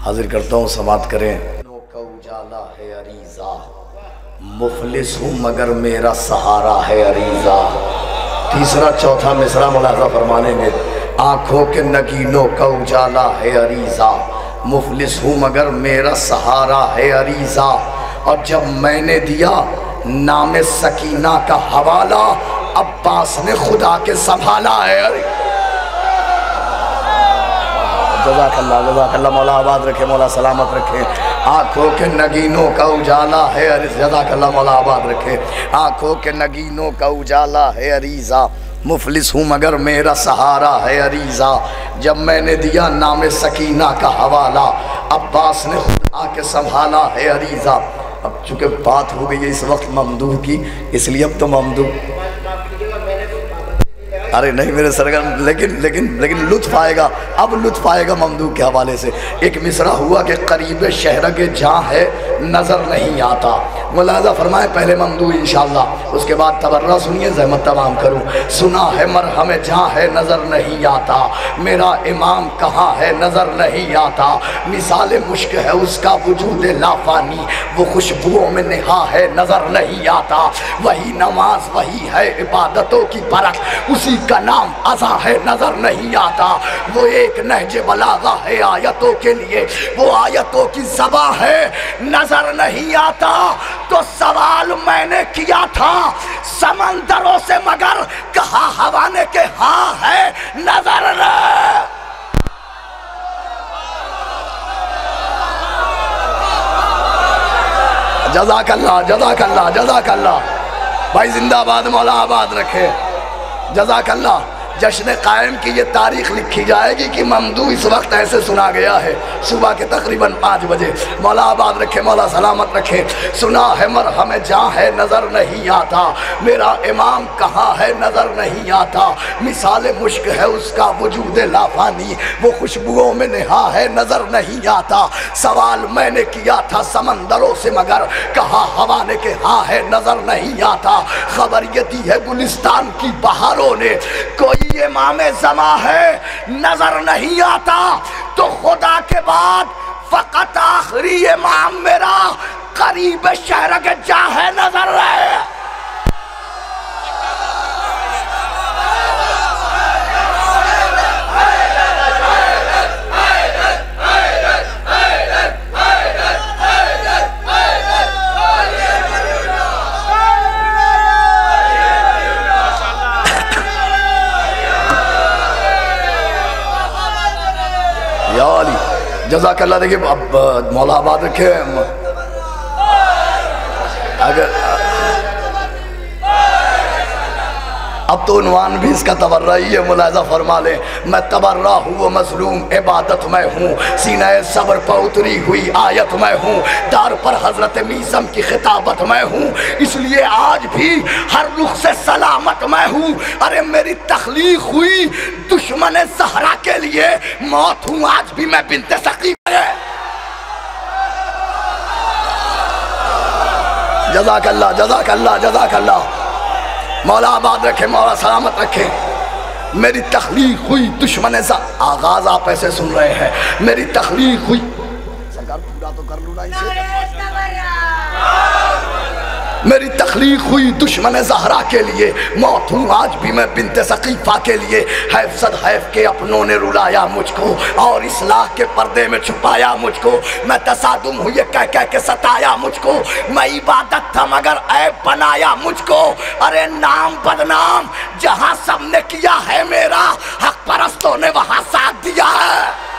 हाजिर करता हूँ, समात करें। का उजाला है अरीजा, मुफलिस हूँ मगर मेरा सहारा है अरीजा। तीसरा चौथा मिसरा मुलाजा फरमानेंगे। आँखों के नगीनों का उजाला है अरीजा, मुफलिस हूँ मगर मेरा सहारा है अरीजा। और जब मैंने दिया नाम सकीना का हवाला, अब्बास ने खुदा के संभाला है। जज़ाकल्लाह मौला आबाद रखे, मौला सलामत रखे। आँखों के नगीनों का उजाला है अरीज़ा, जज़ाकल्लाह मौला आबाद रखे। आँखों के नगीनों का उजाला है अरीज़ा, मुफलिस हूँ मगर मेरा सहारा है अरीज़ा। जब मैंने दिया नाम सकीना का हवाला, अब्बास ने खुद आके संभाला है अरीज़ा। अब चूँकि बात हो गई है इस वक्त ममदूह की, इसलिए अब तो ममदूह, अरे नहीं मेरे सरगम, लेकिन लुत्फ़ आएगा, अब लुत्फ़ आएगा ममदूह के हवाले से। एक मिसरा हुआ कि करीब शहर के जहाँ है नज़र नहीं आता। मुलाज़ा फरमाए पहले ममदूह इंशाअल्लाह, उसके बाद तबर्रा सुनिए, ज़हमत तमाम करूँ। सुना है मरहम जहाँ है नज़र नहीं आता, मेरा इमाम कहाँ है नज़र नहीं आता। मिसाल मुश्क है उसका वजूद लाफानी, वो खुशबुओं में निहा है नज़र नहीं आता। वही नमाज वही है इबादतों की परख, उसी का नाम अज़ा है नजर नहीं आता। वो एक नहज बलागा है आयतों के लिए, वो आयतों की ज़बा है नजर नहीं आता। तो सवाल मैंने किया था समंदरों से, मगर कहा हवा ने के हाँ है नजर नहीं। जज़ाकल्लाह जज़ाकल्लाह जज़ाकल्लाह भाई, जिंदाबाद, मौला आबाद रखे। जज़ाकल्लाह। जश्न कायम की ये तारीख लिखी जाएगी कि ममदू इस वक्त ऐसे सुना गया है, सुबह के तकरीबन 5 बजे। मौला आबाद रखे, मौला सलामत रखे। सुना है मरहम जहाँ है नज़र नहीं आता, मेरा इमाम कहाँ है नज़र नहीं आता। मिसाल मुश्क है उसका वजूद लाफानी, वो खुशबुओं में निहा है नज़र नहीं आता। सवाल मैंने किया था समंदरों से, मगर कहा हवा ने के हाँ है नज़र नहीं आता। खबर ये दी है गुलिस्तान की बहारों ने, कोई इमाम ज़मा है नजर नहीं आता। तो खुदा के बाद फकत आखिरी इमाम मेरा करीब शहर के जा है नजर रहे। जज़ाकल्लाह। देखिए अब मौला आबाद रखे, अगर अब तो उन्वान भी इसका तबर्रा ही है, मुलाज़ा फरमा ले। मैं तबर्रा हूँ मज़लूम इबादत मैं हूँ, सीने सब्र पर उतरी हुई आयत मैं हूँ, दार पर हज़रत मीसम की खिताबत मैं हूँ, इसलिए आज भी हर रुख से सलामत मैं हूँ। अरे मेरी तख्लीक हुई दुश्मन ज़हरा के लिए, मौत हूँ आज भी मैं बिन्ते सकीम। जज़ाकल्लाह जज़ाकल्लाह जज़ाकल्लाह। मौला आबाद रखे, मौला सलामत रखे। मेरी तख्लीक हुई दुश्मन सा, आगाज आप ऐसे सुन रहे हैं, मेरी तख्लीक हुई, सरकार पूरा तो कर लूँ ना इसे। मेरी तख्लीक हुई दुश्मन ज़हरा के लिए, मौत हूँ आज भी मैं बिन्ते सकीफ़ा के लिए। हैफ सद हैफ के अपनों ने रुलाया मुझको, और इस्लाह के पर्दे में छुपाया मुझको। मैं तसादुम हुई कह कह के सताया मुझको, मैं इबादत था मगर ऐब बनाया मुझको। अरे नाम बदनाम जहाँ सबने किया है मेरा, हक परस्तों ने वहाँ साथ दिया है।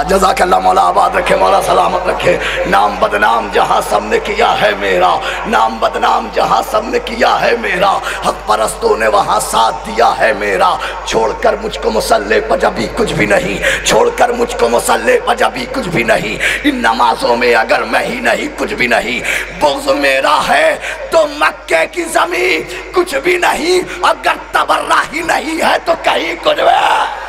जज़ाकल्लाह। मौला आबाद रखे, मौला सलामत रखे। नाम बदनाम जहाँ सबने किया है मेरा, नाम बदनाम जहाँ सबने किया है मेरा, हक परस्तों ने वहाँ साथ दिया है मेरा। छोड़कर मुझको मुसल्ले पर जभी कुछ भी नहीं, छोड़कर मुझको मुसल्ले पर जभी कुछ भी नहीं। इन नमाजों में अगर मैं ही नहीं कुछ भी नहीं, बुग़्ज़ मेरा है तो मक्के की ज़मीन कुछ भी नहीं, अगर तबर्रा ही नहीं है तो कहीं कुछ है।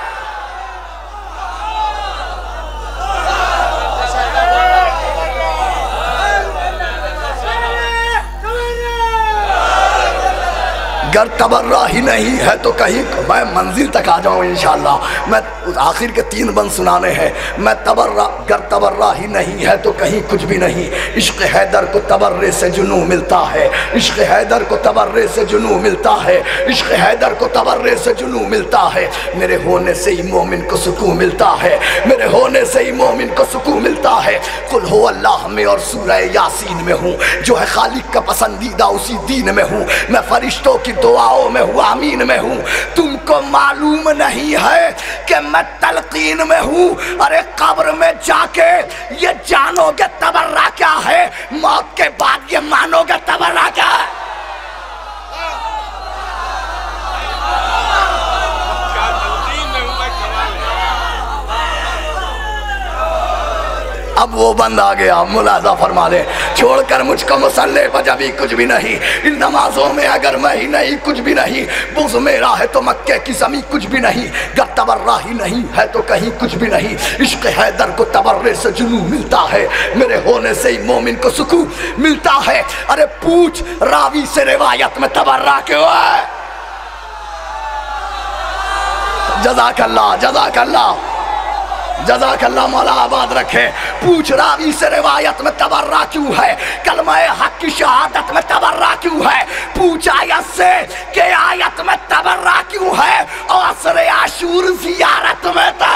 गर तबर्रा ही नहीं है तो कहीं मैं मंजिल तक आ जाऊं इंशाअल्लाह। मैं आखिर के 3 बंद सुनाने हैं। मैं तबर्रा गर तबर्रा ही नहीं है तो कहीं कुछ भी नहीं। इश्क हैदर को तबर्रे से जुनू मिलता है, इश्क हैदर को तबर्रे से जुनू मिलता है, इश्क हैदर को तबर्रे से जुनू मिलता है। मेरे होने से ही मोमिन को सुकून मिलता है, मेरे होने से ही मोमिन को सुकून मिलता है। कुल हो अल्लाह में और सूरह यासीन में हूँ, जो है खालिक का पसंदीदा उसी दीन में हूँ। मैं फरिश्तों की दुआओं में हूँ, आमीन में हूँ। तुमको मालूम नहीं है कि मैं तलकीन में हूँ। अरे कब्र में जाके ये जानोगे तबर्रा क्या है, मौत के बाद ये मानोगे तबर्रा क्या है। अब वो बंद आ गया, मुलाजा फरमा ले। छोड़कर मुझको मुसल्ले पर जब भी कुछ भी नहीं, इन नमाजों में अगर मैं ही नहीं कुछ भी नहीं। बुग़्ज़ मेरा है तो मक्के की ज़मीं कुछ भी नहीं। गर तबर्रा ही नहीं है तो कहीं कुछ भी नहीं। इश्क हैदर को तबर्रे से जुनू मिलता है, मेरे होने से ही मोमिन को सुकून मिलता है। अरे पूछ रावी से रिवायत में तबर्रा क्यों है। जज़ाकल्लाह जज़ाकल्लाह जज़ाकल्लाह, मौला आबाद रखे। पूछ रावी से रिवायत में तबर्रा क्यों है, कलमा हक की शहादत में तबर्रा क्यों है। पूछ आयत से कि आयत में तबर्रा क्यों है, और असर आशूर ज़ियारत में था।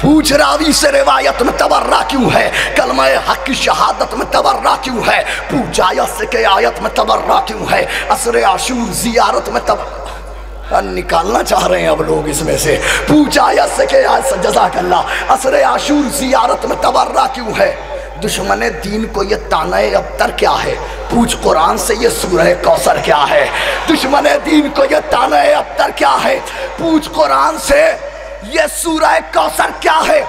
पूछ रावी से रिवायत में तबर्रा क्यों है, कलमा हक की शहादत में तबर्रा क्यों है। पूछ आयत से के आयत में तबर्रा क्यों है, असर आशूर ज़ियारत में तबर्रा निकालना चाह रहे हैं अब लोग इसमें से। पूछ आयत से के आयत से, जज़ाकल्लाह, असर आशूर ज़ियारत में तबर्रा क्यों है। दुश्मन दीन को ये ताने अब्तर क्या है, पूछ कुरान से ये सूरह कौसर क्या है। दुश्मन दीन को ये ताने अब्तर क्या है, पूछ कुरान से ये सूरह कौसर क्या है।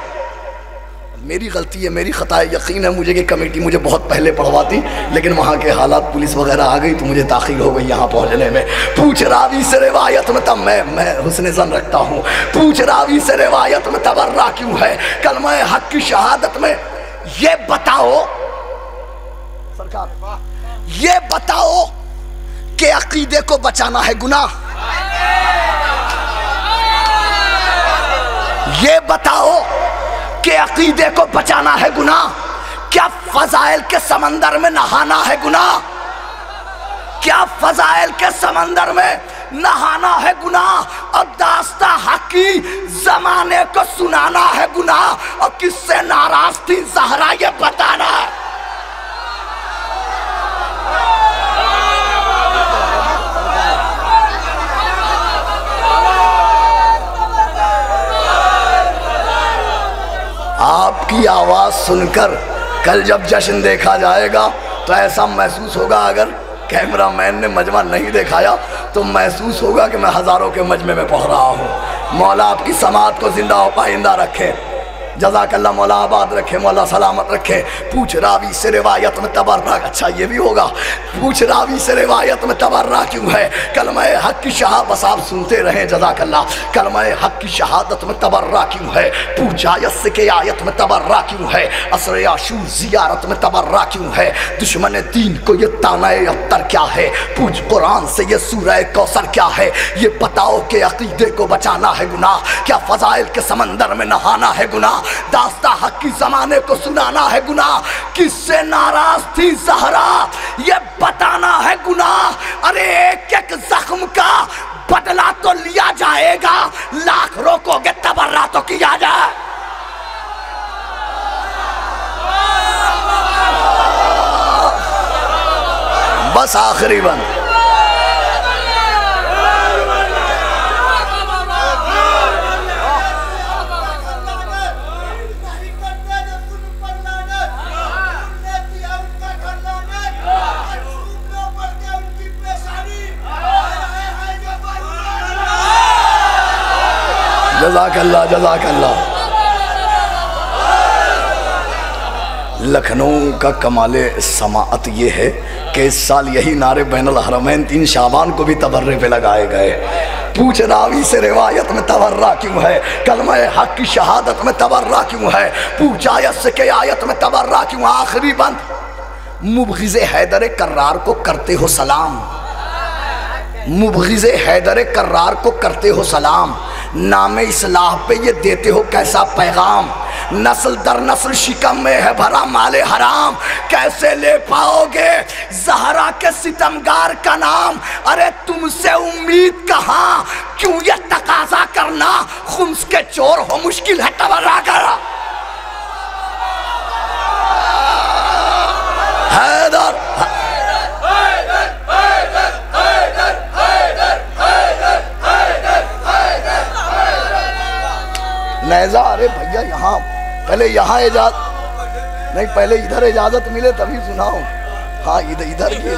मेरी गलती है, मेरी खता है। यकीन है मुझे कि कमेटी मुझे बहुत पहले पढ़वाती, लेकिन वहाँ के हालात पुलिस वगैरह आ गई तो मुझे ताख़ीर हो गई यहाँ पहुँचने में। पूछ रावी से रिवायत में, तब मैं हुस्न ज़न रखता हूँ। पूछ रावी से रिवायत में तबर्रा क्यों है, कलमा हक की शहादत में। ये बताओ सरकार, ये बताओ कि अकीदे को बचाना है गुनाह। ये बताओ कि अकीदे को बचाना है गुनाह। क्या फजाइल के समंदर में नहाना है गुनाह, क्या फजाइल के समंदर में नहाना है गुनाह। और दास्ता हक की जमाने को सुनाना है गुनाह, और किससे नाराज थी ज़हरा ये बताना है। आपकी आवाज़ सुनकर कल जब जश्न देखा जाएगा तो ऐसा महसूस होगा, अगर कैमरामैन ने मजमा नहीं दिखाया तो महसूस होगा कि मैं हज़ारों के मजमे में पढ़ रहा हूँ। मौला आपकी समात को जिंदा और पाइंदा रखे। जज़ाकल्लाह, मौला आबाद रखे, मौला सलामत रखे। पूछ रावी से रिवायत में तबर्रा, अच्छा ये भी होगा। पूछ रावी से रिवायत में तबर्रा क्यों है, कलमा हक की शहादत, बस आप सुनते रहें जज़ाकल्लाह। कलमा हक की शहादत में तबर्रा क्यों है। पूछ आयत से के आयत में तबर्रा क्यों है, असर आशूर ज़ियारत में तबर्रा क्यों है। दुश्मन दीन को ये ताना अब्तर क्या है, पूछ कुरान से ये सूरह कौसर क्या है। ये बताओ कि अकीदे को बचाना है गुनाह, क्या फजाइल के समंदर में नहाना है गुनाह। दास्ता हक की जमाने को सुनाना है गुनाह, किससे नाराज थी ज़हरा ये बताना है गुनाह। अरे एक एक जख्म का बदला तो लिया जाएगा, लाख रोकोगे तबर्रा तो किया जाए। बस आखिरी बंद। जज़ाकल्लाह जज़ाकल्लाह। लखनऊ का कमाल समाअत ये है कि इस साल यही नारे बैनुल हरमैन 3 शाबान को भी तबर्रे पे लगाए गए। पूछ रावी से रिवायत में तबर्रा क्यों है, कलमा हक की शहादत में तबर्रा क्यों है, पूछ आयत से के आयत में तबर्रा क्यों। आखिरी बंद मुबग़िज़े हैदर कर्रार को करते हो सलाम, मुबग़िज़े हैदर कर्रार को करते हो सलाम, नामे इस्लाह पे ये देते हो कैसा पैगाम। नस्ल दर नस्ल शिकम में है भरा माले हराम, कैसे ले पाओगे ज़हरा के सितमगार का नाम। अरे तुमसे उम्मीद कहाँ, क्यों ये तकाजा करना, खुम्स के चोर हो मुश्किल है तबर्रा करना। हैदर नैज़ा। अरे भैया यहाँ पहले यहाँ इजाज़त नहीं, पहले इधर इजाज़त मिले तभी सुनाओ। हाँ इधर की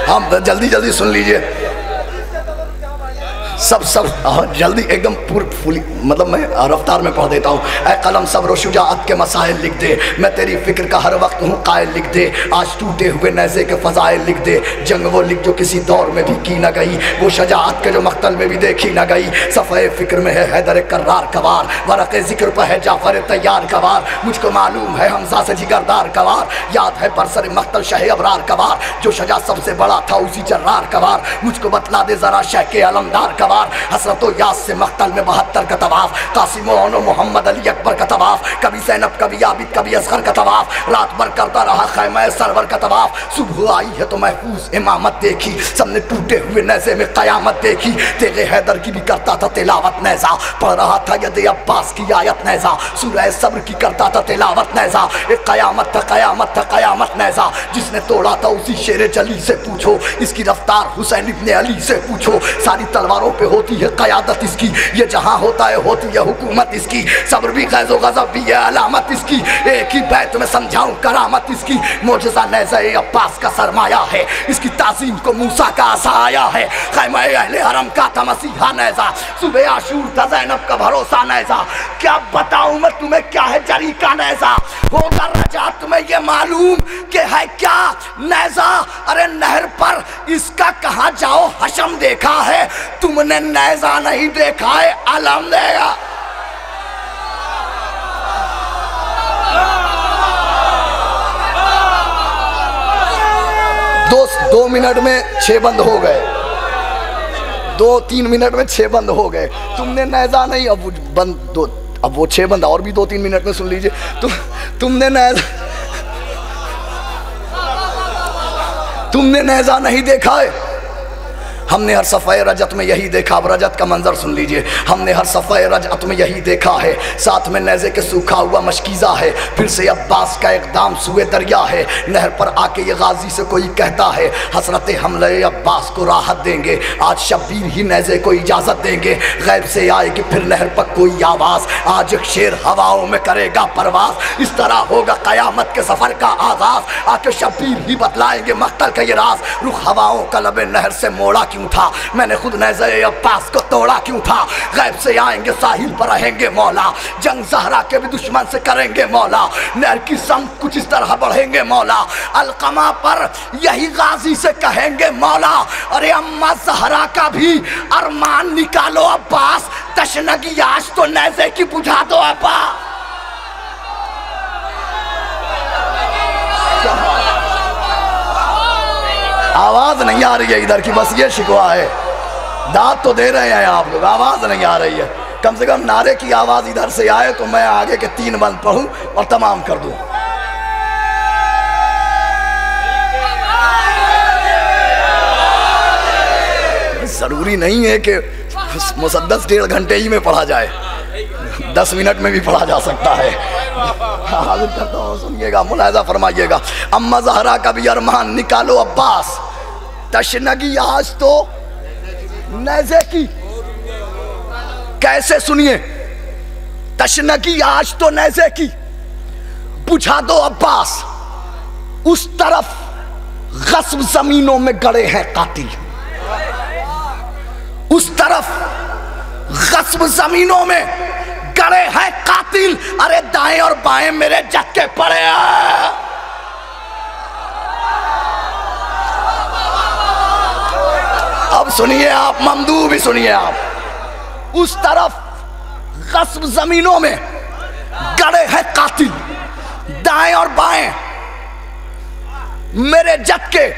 हाँ जल्दी जल्दी सुन लीजिए सब जल्दी एकदम फुली, मतलब मैं रफ्तार में पढ़ देता हूँ। ऐ कलम सब्र शुजाअत के मसाइल लिख दे, मैं तेरी फिक्र का हर वक्त हूँ कायल लिख दे। आज टूटे हुए नैज़े के फ़ज़ाइल लिख दे, जंग वो लिख जो किसी दौर में भी की न गई, वो शजाअत के जो मक़तल में भी देखी न गई। सफ़े फ़िक्र में है हैदर कर्रार कवार, वरक़े ज़िक्र पर है जाफ़र तैयार कवार। मुझको मालूम है हमज़ा से जिगरदार कवार, याद है बरसर मक़तल शह अबरार कवार, जो शजा सबसे बड़ा था उसी जर्रार कवार। मुझको बतला दे ज़रा शह के अलमदार कवार, हसरतो याद से मक़तल में 72 का तवाफ़, कासिम मोहम्मद अली अकबर का तवाफ़, कभी ज़ैनब कभी आबिद कभी असगर का तवाफ़, रात भर करता रहा खैमा सरवर का तवाफ़। सुबह आई है तो महफूज इमामत देखी, सबने टूटे हुए नैज़े में क़यामत देखी। तेरे हैदर की भी करता था तिलावत नैज़ा, पढ़ रहा था यदि अब्बास की आयत नैज़ा, सूरह सब्र की करता था तिलावत नैज़ा। एक क़यामत था क़यामत था क़यामत नैज़ा, जिसने तोड़ा था उसी शेर जली से पूछो, इसकी रफ्तार हुसैन इब्ने अली से पूछो। सारी तलवारों पे होती है क़यादत इसकी, ये जहाँ होता है होती है हुकूमत इसकी। सब्र भी ग़ैज़ो ग़ज़ब भी है अलामत इसकी, एक ही बैत में समझाऊँ करामत इसकी। मोजज़ा नैज़े अब्बास का सरमाया है, इसकी ताज़ीम को मूसा का आसा आया है। ख़ैमा अहले हरम का था मसीहा नैज़ा, सुबह आशूर था ज़ैनब का भरोसा नैज़ा। क्या बताऊँ मैं तुम्हें क्या है जरी का नैज़ा, होगा रजा तुम्हें ये मालूम कि है क्या नैज़ा। अरे नहर पर इसका कहाँ जाओ हशम देखा है, तुमने नैज़ा नहीं देखा है अलम देगा। दो मिनट में 6 बंद हो गए, 2-3 मिनट में 6 बंद हो गए। तुमने नैज़ा नहीं, अब बंद दो, अब वो 6 बंद और भी 2-3 मिनट में सुन लीजिए। तुमने नैज़ा नहीं देखा है। हमने हर सफ़े रजत में यही देखा, अब रजत का मंजर सुन लीजिए। हमने हर सफ़े रजत में यही देखा है, साथ में नैज़े के सूखा हुआ मशकीज़ा है। फिर से अब्बास का इक़दाम सुए दरिया है, नहर पर आके ये गाजी से कोई कहता है, हसरत हमले अब्बास को राहत देंगे, आज शब्बीर ही नैज़े को इजाज़त देंगे। गैब से आएगी फिर नहर पर कोई आवाज़, आज एक शेर हवाओं में करेगा परवाज़। इस तरह होगा क़यामत के सफ़र का आगाज़, आके शब्बीर ही बतलाएंगे मक़तल का ये राज। रुख हवाओं का लबे नहर से मोड़ा क्यों था, मैंने खुद नैज़े अब्बास को तोड़ा क्यों था। गैब से आएंगे साहिल पर रहेंगे मौला, जंग ज़हरा के भी दुश्मन से करेंगे मौला। नहर की समत कुछ इस तरह बढ़ेंगे मौला, अलक़मा पर यही गाजी से कहेंगे मौला। अरे अम्मा ज़हरा का भी अरमान निकालो अब्बास, तशनगी आज तो नैज़े की बुझा दो अब्बा। आवाज़ नहीं आ रही है इधर की, बस ये शिकवा है। दाद तो दे रहे हैं आप लोग, आवाज़ नहीं आ रही है। कम से कम नारे की आवाज़ इधर से आए तो मैं आगे के 3 बंद पढ़ूं और तमाम कर दूं। ज़रूरी नहीं है कि मुसद्दस 1.5 घंटे ही में पढ़ा जाए, 10 मिनट में भी पढ़ा जा सकता है। हाजिर करता हूँ, सुनिएगा, मुलाहिज़ा फरमाइएगा। अम्मा ज़हरा का भी अरमान निकालो अब्बास, तशनगी आज तो नैज़े की। कैसे सुनिए, तशनगी आज तो नैज़े की, बुझा दो अब्बास। उस तरफ गस्ब जमीनों में गड़े हैं कातिल, उस तरफ गस्ब जमीनों में गड़े हैं कातिल, अरे दाएं और बाएं मेरे जग के पड़े हैं। अब सुनिए आप, ममदू भी सुनिए आप। उस तरफ गस्ब जमीनों में गड़े हैं कातिल, दाएं और बाएं मेरे जग के।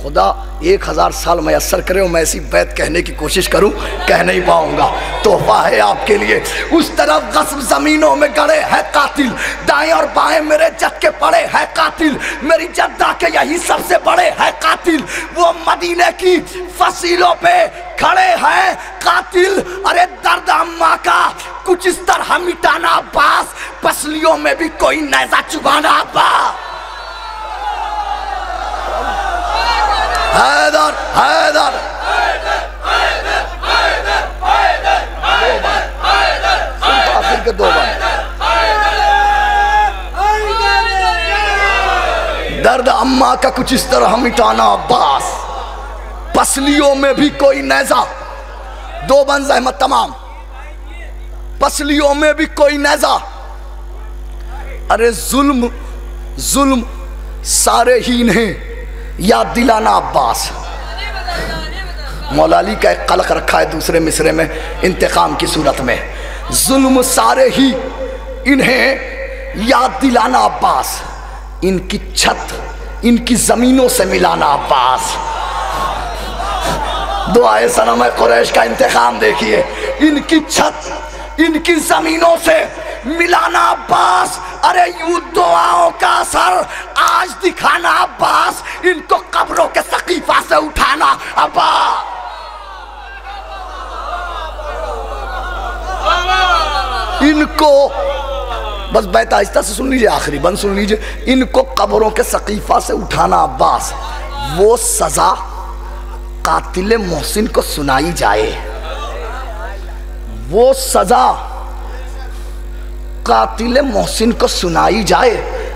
खुदा 1000 साल मैसर करे मैं ऐसी बैत कहने की कोशिश करूं, कह नहीं पाऊंगा। तोहफा है आपके लिए। उस तरफ गस्ब जमीनों में गड़े हैं कातिल, दाएं और बाएं मेरे जग के पड़े हैं कातिल, मेरी जद्दा के यही सबसे बड़े हैं कातिल। वो मदीने की फसीलों पे खड़े हैं कातिल, अरे दर्द अम्मा का कुछ इस तरह मिटाना अब्बास, पसलियों में भी कोई नैजा चुभाना अब्बास। हैदर हैदर आखिर के 2 बार दर्द अम्मा का कुछ इस तरह मिटाना अब्बास, पसलियों में भी कोई नैजा। 2 बंज अहमद तमाम, पसलियों में भी कोई नैजा। अरे जुल्म जुल्म सारे ही इन्हें याद दिलाना अब्बास। मौला अली का एक कलक रखा है दूसरे मिसरे में इंतकाम की सूरत में, जुल्म सारे ही इन्हें याद दिलाना अब्बास, इनकी छत इनकी जमीनों से मिलाना अब्बास। दुआए सनम कुरैश का इंतकाम देखिए, इनकी छत इनकी जमीनों से मिलाना अब्बास। अरे यूं दुआओं का असर आज दिखाना अब्बास, इनको कब्रों के सकीफा से उठाना अब्बास। इनको बस बैत आहिस्ता से सुन लीजिए, आखिरी बंद सुन लीजिए। इनको कब्रों के सकीफा से उठाना अब्बास, वो सजा कातिल मोहसिन को सुनाई जाए, वो सजा कातिल मोहसिन को सुनाई जाए,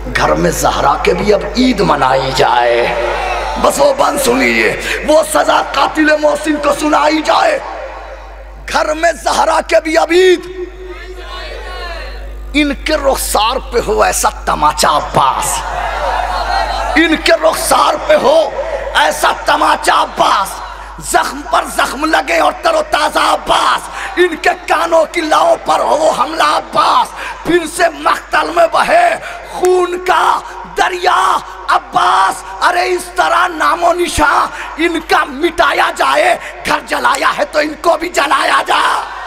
घर में ज़हरा के भी अब ईद मनाई जाए। बस वो बंद सुनिए, वो सजा कातिल मोहसिन को सुनाई जाए, घर में ज़हरा के भी अब ईद। इनके रुखसार पे हो ऐसा तमाचा अब्बास, इनके रुखसार पे हो ऐसा तमाचा अब्बास, जख्म पर जख्म लगे और तरोताजा अब्बास, इनके कानों की लाओं पर हो हमला अब्बास, फिर से मख्तल में बहे खून का दरिया अब्बास। अरे इस तरह नामो निशान इनका मिटाया जाए, घर जलाया है तो इनको भी जलाया जाए।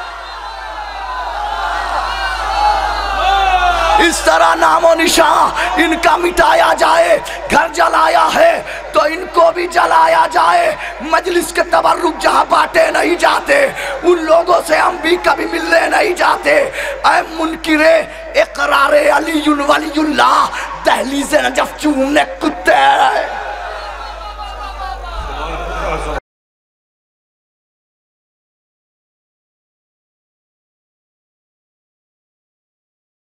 इस तरह नामो निशान इनका मिटाया जाए, घर जलाया है तो इनको भी जलाया जाए। मजलिस के तबर्रुक जहां बांटे नहीं जाते, उन लोगों से हम भी कभी मिलने नहीं जाते। ऐ मुनकिरे इकरारे अली वलीउल्लाह, दहलीज़े नजफ चूमने कुत्ते।